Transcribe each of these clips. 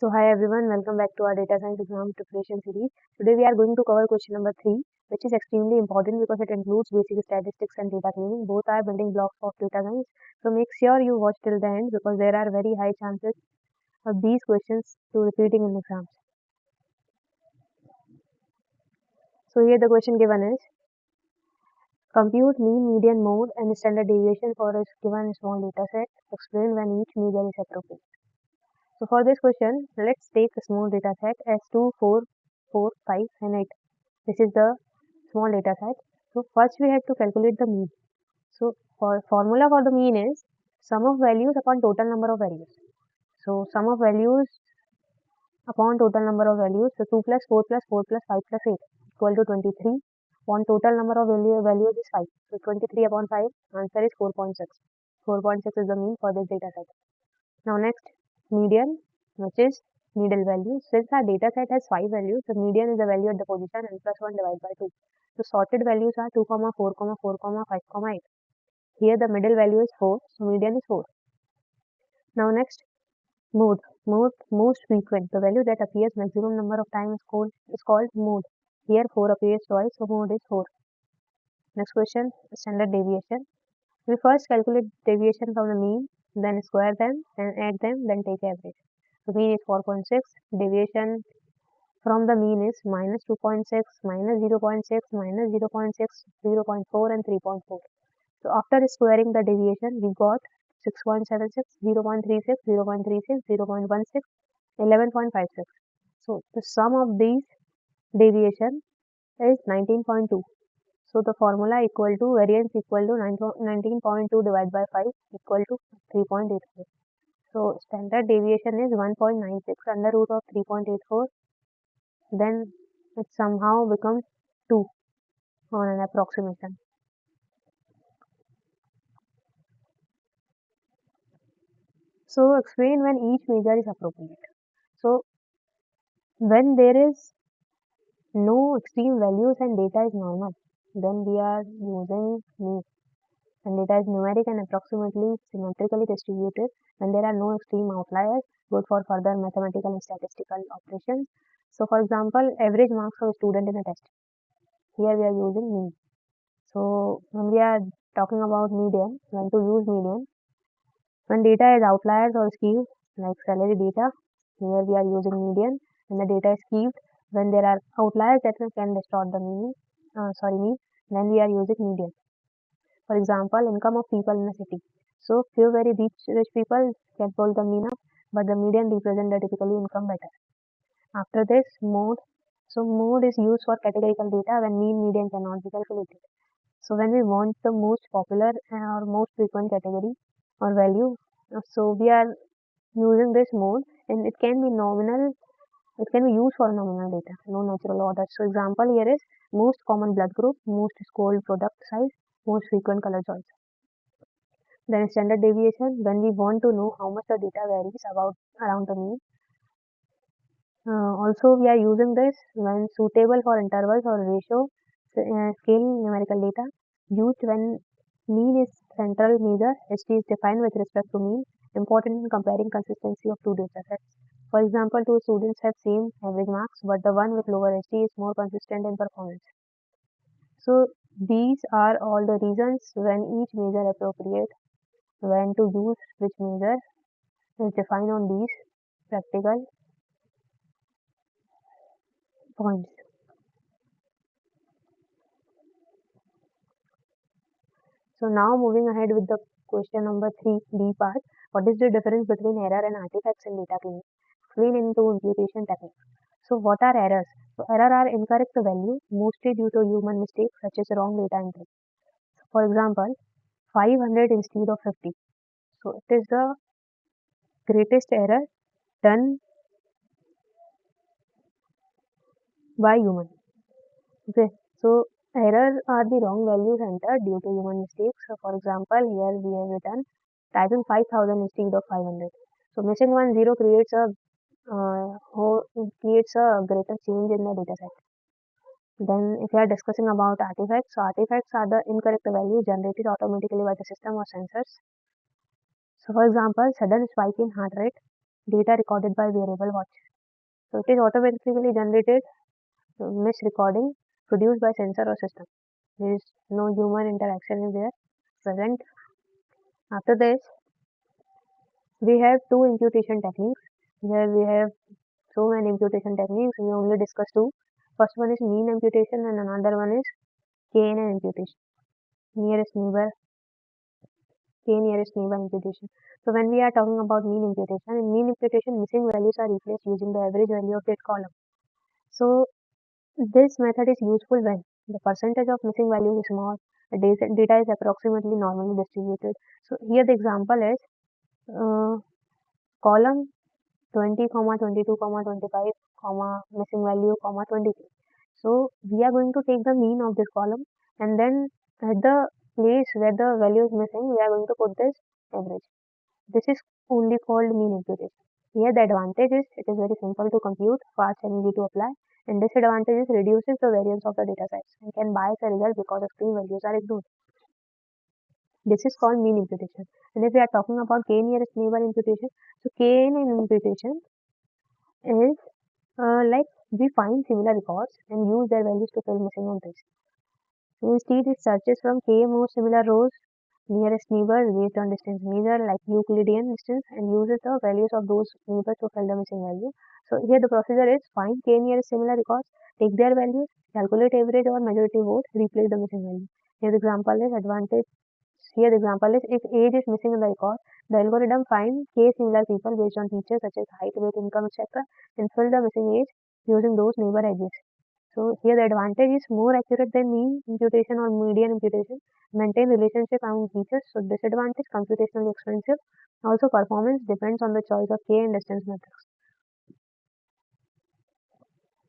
So hi everyone, welcome back to our data science exam preparation series. Today we are going to cover question number 3, which is extremely important because it includes basic statistics and data cleaning. Both are building blocks of data science. So make sure you watch till the end because there are very high chances of these questions to repeating in exams. So here the question given is, compute mean, median, mode and standard deviation for a given small data set. Explain when each measure is appropriate. So for this question, let's take a small data set as 2, 4, 4, 5 and 8. This is the small data set. So first we have to calculate the mean. So for formula for the mean is sum of values upon total number of values. So sum of values upon total number of values. So 2 plus 4 plus 4 plus 5 plus 8 equal to 23. Upon total number of values is 5. So 23 upon 5, answer is 4.6. 4.6 is the mean for this data set. Now next, median, which is middle value. Since our data set has 5 values, the median is the value at the position n plus 1 divided by 2. The sorted values are 2, 4, 4, 5, 8. Here the middle value is 4, so median is 4. Now next, mode. Mode, most frequent. The value that appears maximum number of times is called mode. Here 4 appears twice, so mode is 4. Next question, standard deviation. We first calculate deviation from the mean, then square them, then add them, then take average. The mean is 4.6. Deviation from the mean is minus 2.6, minus 0.6, minus 0.6, 0.4 and 3.4. So after squaring the deviation, we got 6.76, 0.36, 0.36, 0.16, 11.56. So the sum of these deviation is 19.2. So the formula equal to variance equal to 19.2 divided by 5 equal to 3.84. So standard deviation is 1.96 under root of 3.84. Then it somehow becomes 2 on an approximation. So explain when each measure is appropriate. So when there is no extreme values and data is normal, then we are using mean. And data is numeric and approximately symmetrically distributed, when there are no extreme outliers, good for further mathematical and statistical operations. So for example, average marks of a student in a test. Here we are using mean. So when we are talking about median, when to use median, when data is outliers or skewed, like salary data, here we are using median. When the data is skewed, when there are outliers that can distort the mean, then we are using median. For example, income of people in a city. So few very rich people can pull the mean up, but the median represent the typically income better. After this, mode. So mode is used for categorical data when mean median cannot be calculated. So when we want the most popular or most frequent category or value, so we are using this mode, and it can be nominal. It can be used for nominal data, no natural order. So example here is most common blood group, most scored product size, most frequent color choice. Then standard deviation, when we want to know how much the data varies around the mean. Also we are using this when suitable for intervals or ratio scale numerical data, used when mean is central measure. HT is defined with respect to mean, important in comparing consistency of two data sets. For example, two students have same average marks, but the one with lower HT is more consistent in performance. So these are all the reasons when each measure appropriate, when to use which measure is defined on these practical points. So now moving ahead with the question number 3D part. What is the difference between error and artifacts in data cleaning? Explain into imputation technique. So what are errors? So error are incorrect value, mostly due to human mistakes such as wrong data entry. So for example, 500 instead of 50. So it is the greatest error done by human. Okay, so error are the wrong values entered due to human mistakes. So for example, here we have written typing 5000 instead of 500. So missing one zero creates a greater change in the data set. Then if we are discussing about artifacts, so artifacts are the incorrect values generated automatically by the system or sensors. So for example, sudden spike in heart rate, data recorded by variable watch. So it is automatically generated misrecording produced by sensor or system. There is no human interaction is there present. After this, we have two imputation techniques. Here we have so many imputation techniques. We only discuss two. First one is mean imputation and another one is KNN imputation. Nearest neighbor, K nearest neighbor imputation. So when we are talking about mean imputation, in mean imputation, missing values are replaced using the average value of that column. So this method is useful when the percentage of missing values is small, the data is approximately normally distributed. So here the example is column 20, 22, 25, missing value, 23. So we are going to take the mean of this column and then at the place where the value is missing, we are going to put this average. This is only called mean imputation. Here the advantage is it is very simple to compute, fast and easy to apply, and disadvantage is reduces the variance of the data sets and can bias the result because extreme values are ignored. This is called mean imputation. And if we are talking about k nearest neighbor imputation, so KNN imputation is like we find similar records and use their values to fill missing entries. Instead, it searches from k most similar rows nearest neighbors based on distance measure like Euclidean distance and uses the values of those neighbors to fill the missing value. So here the procedure is find k nearest similar records, take their values, calculate average or majority vote, replace the missing value. Here the example is advantage. Here the example is if age is missing in the record, the algorithm find k similar people based on features such as height, weight, income, etc. and fill the missing age using those neighbor edges. So here the advantage is more accurate than mean imputation or median imputation, maintain relationship among features. So disadvantage computationally expensive. Also performance depends on the choice of k and distance metrics.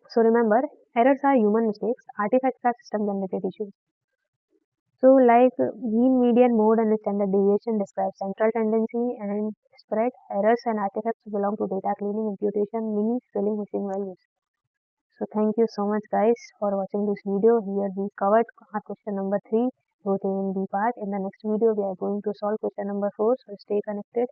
So remember, errors are human mistakes, artifacts are system generated issues. So like mean, median, mode and standard deviation describe central tendency and spread. Errors and artifacts belong to data cleaning, imputation means filling missing values. So thank you so much guys for watching this video. Here we covered our question number 3, both A and B part. In the next video we are going to solve question number 4. So stay connected.